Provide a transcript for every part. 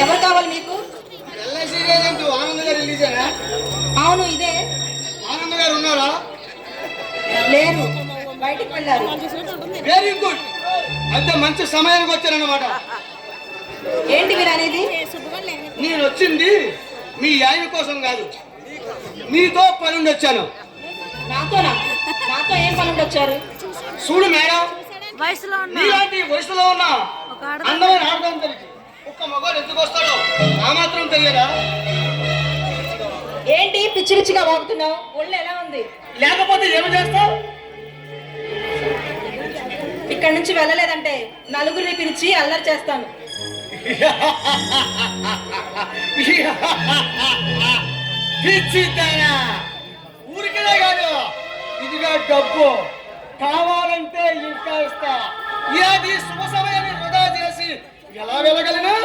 ఎవరు కావాలి మీకు? అవును, ఇదే. ఆనంద్ గారు ఉన్నారా? లేరు, బయటికి వెళ్ళారు. వెరీ గుడ్, అయితే మంచి సమయానికి వచ్చారన్నమాట. ఏంటి మీరు అనేది? నేను వచ్చింది మీ ఆయన కోసం కాదు, మీతో పనుండి వచ్చాను. నాతోనా? నాతో ఏం పనుండి వచ్చారు? చూడు మేడం, నీలాంటి వయసులో ఉన్న అందమైన ఆడదాం తెలిసి ఒక్క మగవాడు ఎందుకు వస్తాడో ఆ మాత్రం తెలియదా? ఏంటి పిచ్చి పిచ్చిగా వాగుతున్నావు? ఒళ్ళు ఎలా ఉంది? లేకపోతే ఏమి చేస్తావు? ఇక్కడి నుంచి వెళ్ళలేదంటే నలుగురిని పిలిచి అల్లరి చేస్తాను. ఊరికే కాదు, ఇదిగా డబ్బు కావాలంటే ఇంకా ఇస్తా. ఇది శుభ సమయాన్ని వృధా చేసి ఎలా వెళ్ళగలను?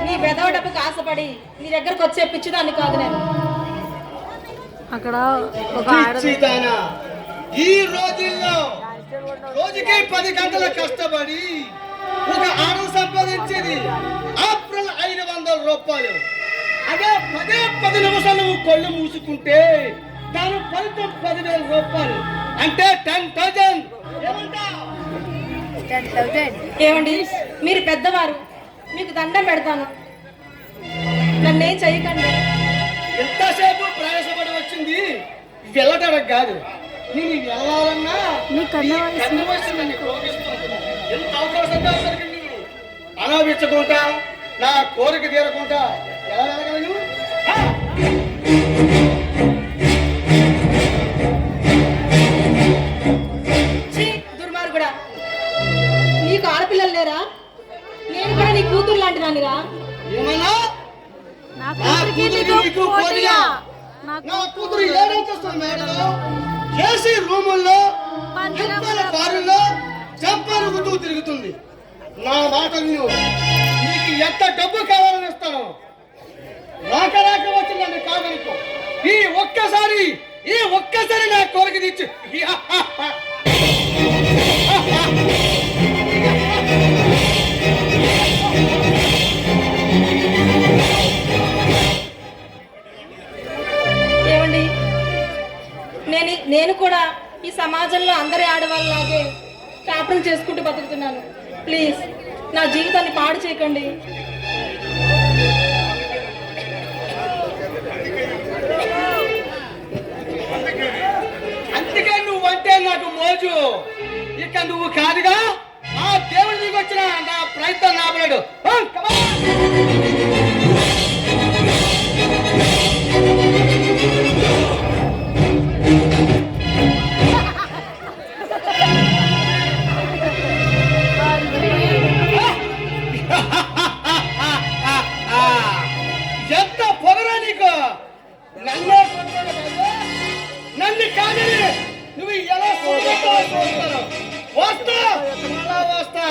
నీ బెదవ డబ్బుకు ఆశపడి నీ దగ్గరకు వచ్చే పిచ్చిదాన్ని కాదు నేను. అక్కడ ఈ రోజుల్లో రోజుకి 10 గంటల కష్టపడి ఒక ఆరు సంపాదించేది ఏప్రిల్ 500 రూపాయలు. అదే 10 నిమిషాలు నువ్వు కళ్ళు మూసుకుంటే దాని ఫలితం 10,000 రూపాయలు, అంటే 10,000. ఏమండి, మీరు పెద్దవారు, మీకు దండం పెడతాను, నన్నేం చెయ్యకండి. ఎంతసేపు ప్రయాసపడి వచ్చింది వెళ్ళడానికి కాదు, నేను వెళ్ళాలన్నా ఎంత అవకాశంగా దొరికింది. అనాపించకుండా నా కోరిక తీరకుండా ఎలా వెళ్ళగలను? దుర్మార్గుడా, నీకు ఆడపిల్లలు లేరా? నేను కూడా నీ కూతురు లాంటి దానిరా. ఏమన్నా నా కూతురు ఏమేం చేస్తుంది మేడం? ఏసీ రూముల్లో కారుల్లో చంపాలు గుర్తు తిరుగుతుంది. నా మాట విను, నీకు ఎంత డబ్బు కావాలని ఇస్తాను. రాక వచ్చిందని కాదనుకో, ఈ ఒక్కసారి నా కోరిక తెచ్చు. ఏమండి, నేను కూడా ఈ సమాజంలో అందరి ఆడవాళ్ళలాగే కాపురం చేసుకుంటూ బతుకుతున్నాను. ప్లీజ్ నా జీవితాన్ని పాడు చేయకండి. అందుకే నువ్వంటే నాకు మోజు. ఇక నువ్వు కాదుగా, ఆ దేవుడి దిగి వచ్చిన నా ప్రయత్నం నాపలేడు. ఎంత పొగరా నీకు? నన్ను కాదని నువ్వు ఎలా వస్తా